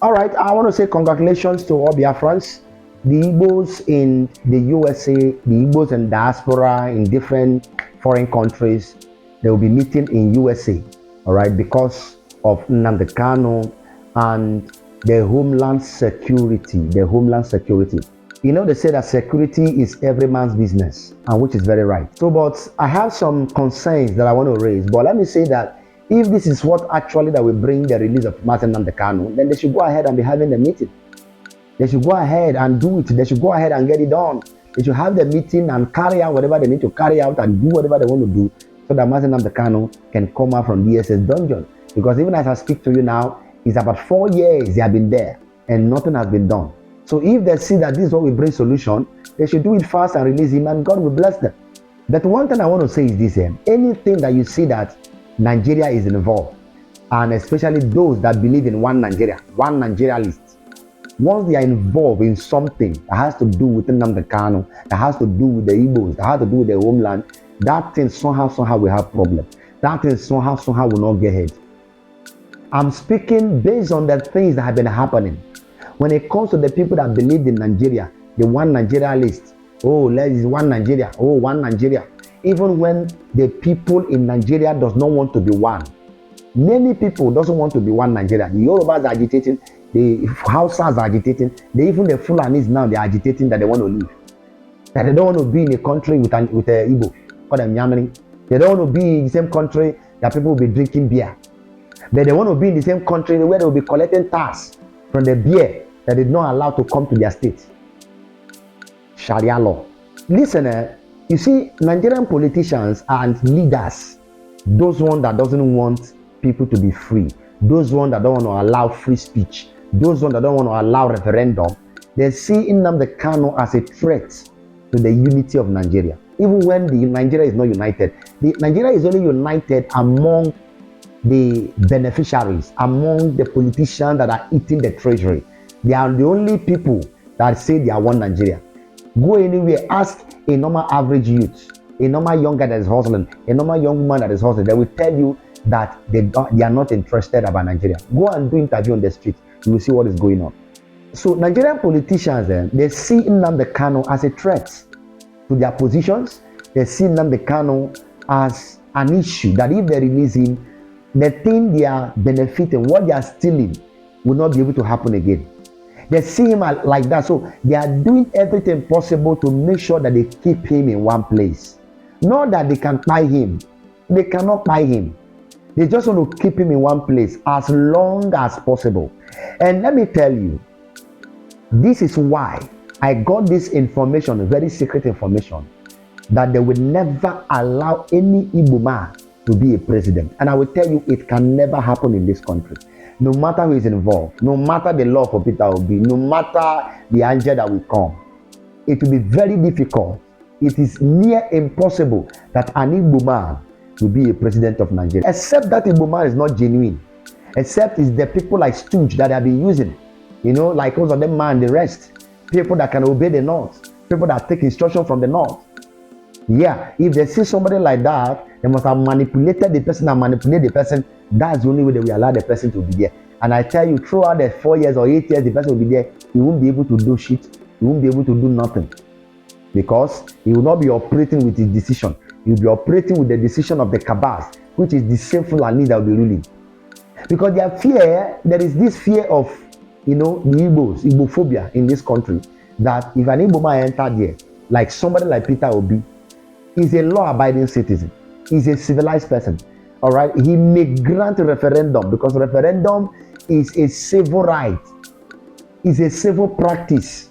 All right, I want to say congratulations to all Biafrans, the Igbos in the USA, the Igbos in diaspora in different foreign countries. They will be meeting in USA, all right, because of Nnamdi Kanu and the Homeland Security. The Homeland Security. You know, they say that security is every man's business, and which is very right. So, but I have some concerns that I want to raise. But let me say that if this is what actually that will bring the release of Martin Nnamdi Kanu, then they should go ahead and be having the meeting. They should go ahead and do it. They should go ahead and get it done. They should have the meeting and carry out whatever they need to carry out and do whatever they want to do so that Martin Nnamdi Kanu can come out from DSS dungeon. Because even as I speak to you now, it's about 4 years they have been there and nothing has been done. So if they see that this is what will bring solution, they should do it fast and release him and God will bless them. But one thing I want to say is this, anything that you see that Nigeria is involved, and especially those that believe in one Nigeria list, once they are involved in something that has to do with Nnamdi Kanu, that has to do with the Igbos, that has to do with the homeland, that thing somehow will have problem. That thing somehow will not get ahead. I'm speaking based on the things that have been happening. When it comes to the people that believe in Nigeria, the one Nigeria list, oh, there is one Nigeria, oh, one Nigeria. Even when the people in Nigeria does not want to be one. Many people doesn't want to be one Nigeria. The Yorubas are agitating, the Hausas are agitating, even the Fulanis now, they are agitating that they want to leave. That they don't want to be in a country with Igbo, call them yammering. They don't want to be in the same country that people will be drinking beer. But they want to be in the same country where they will be collecting tax from the beer that is not allowed to come to their state. Sharia law. Listen, you see, Nigerian politicians and leaders, those ones that doesn't want people to be free, those ones that don't want to allow free speech, those ones that don't want to allow referendum, they see Nnamdi Kanu as a threat to the unity of Nigeria. Even when Nigeria is not united, Nigeria is only united among the beneficiaries, among the politicians that are eating the treasury. They are the only people that say they are one Nigeria. Go anywhere, ask a normal average youth, a normal young guy that is hustling, a normal young woman that is hustling. They will tell you that they are not interested about Nigeria. Go and do interview on the street. You will see what is going on. So Nigerian politicians, they see Nnamdi Kanu as a threat to their positions. They see Nnamdi Kanu as an issue that if they release him, the thing they are benefiting, what they are stealing, will not be able to happen again. They see him like that, so they are doing everything possible to make sure that they keep him in one place. Not that they can buy him. They cannot buy him. They just want to keep him in one place as long as possible. And let me tell you, this is why I got this information, very secret information, that they will never allow any Igbo man to be a president. And I will tell you, it can never happen in this country. No matter who is involved, no matter the law for Peter will be, no matter the angel that will come, it will be very difficult. It is near impossible that an Igbo man will be a president of Nigeria. Except that Igbo man is not genuine. Except it's the people like Stooge that they have been using. You know, like most of them man, the rest. People that can obey the North. People that take instruction from the North. Yeah, if they see somebody like that, they must have manipulated the person and manipulate the person. That's the only way they will allow the person to be there. And I tell you, throughout the 4 years or 8 years the person will be there, he won't be able to do shit. He won't be able to do nothing. Because he will not be operating with his decision. He will be operating with the decision of the cabals, which is the same Fulani that will be ruling. Because their fear, there is this fear of, you know, the Igbos, Igbophobia in this country, that if an Igbo man enter there, like somebody like Peter Obi, is a law-abiding citizen. He's a civilized person. All right, he may grant a referendum because referendum is a civil right. It's a civil practice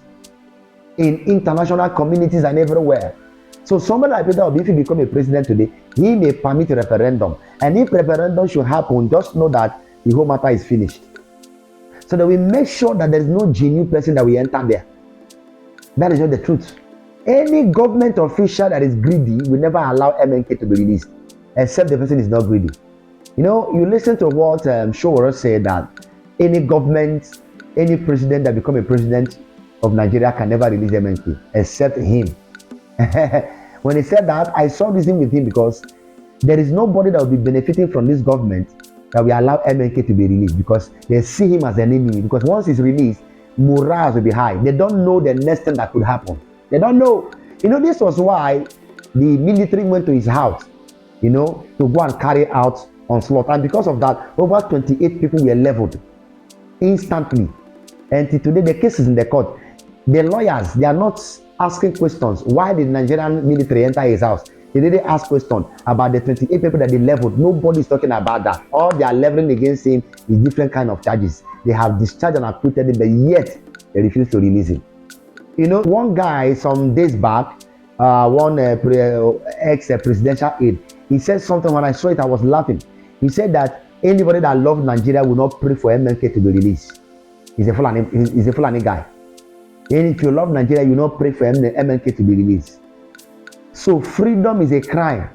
in international communities and everywhere. So somebody like Peter Obi, if he become a president today, he may permit a referendum. And if referendum should happen, just know that the whole matter is finished. So that we make sure that there is no genuine person that will enter there. That is just the truth. Any government official that is greedy will never allow MNK to be released, except the person is not greedy. You know, you listen to what Showora said, that any government, any president that become a president of Nigeria can never release MNK, except him. When he said that, I saw this thing with him because there is nobody that will be benefiting from this government that we allow MNK to be released, because they see him as an enemy. Because once he's released, morale will be high. They don't know the next thing that could happen. They don't know. This was why the military went to his house, to go and carry out onslaught. And because of that, over 28 people were leveled instantly. And today, the case is in the court. The lawyers, they are not asking questions. Why did Nigerian military enter his house? They didn't ask questions about the 28 people that they leveled. Nobody is talking about that. All they are leveling against him is different kind of charges. They have discharged and acquitted him, but yet they refuse to release him. One guy some days back, one ex-presidential aide, he said something. When I saw it, I was laughing. He said that anybody that loves Nigeria will not pray for MNK to be released. He's a Fulani guy. And if you love Nigeria, you not pray for MNK to be released. So freedom is a crime.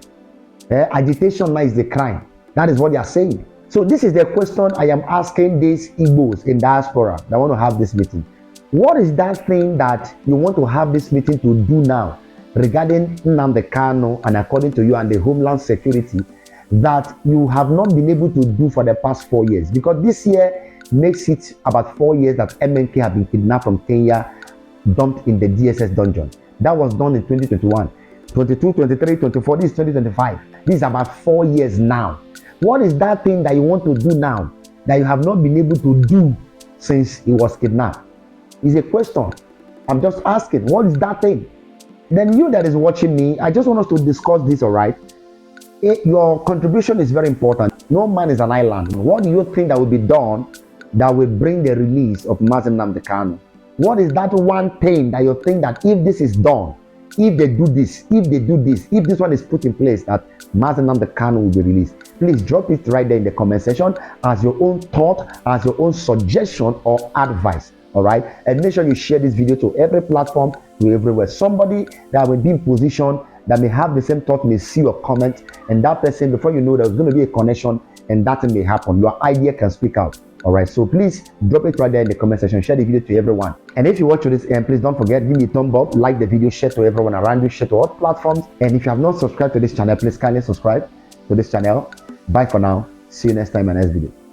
Agitation now is a crime. That is what they are saying. So this is the question I am asking these Igbos in diaspora that want to have this meeting. What is that thing that you want to have this meeting to do now regarding Nnamdi Kanu, and according to you and the Homeland Security, that you have not been able to do for the past 4 years? Because this year makes it about 4 years that MNK have been kidnapped from Kenya, dumped in the DSS dungeon. That was done in 2021. 22, 23, 24, this is 2025. This is about 4 years now. What is that thing that you want to do now that you have not been able to do since he was kidnapped? It's a question. I'm just asking, what is that thing? Then you that is watching me, I just want us to discuss this, all right? Your contribution is very important. No man is an island. What do you think that will be done that will bring the release of Nnamdi Kanu? What is that one thing that you think that if this is done, if they do this, if this one is put in place, that Nnamdi Kanu will be released? Please drop it right there in the comment section as your own thought, as your own suggestion or advice. All right, and make sure you share this video to every platform, to everywhere. Somebody that will be in position that may have the same thought may see your comment, and that person, before you know, there's going to be a connection, and that thing may happen. Your idea can speak out. All right, so please drop it right there in the comment section. Share the video to everyone. And if you watch this end, please don't forget, give me a thumb up, like the video, share to everyone around you, share to all platforms. And if you have not subscribed to this channel, please kindly subscribe to this channel. Bye for now. See you next time in my next video.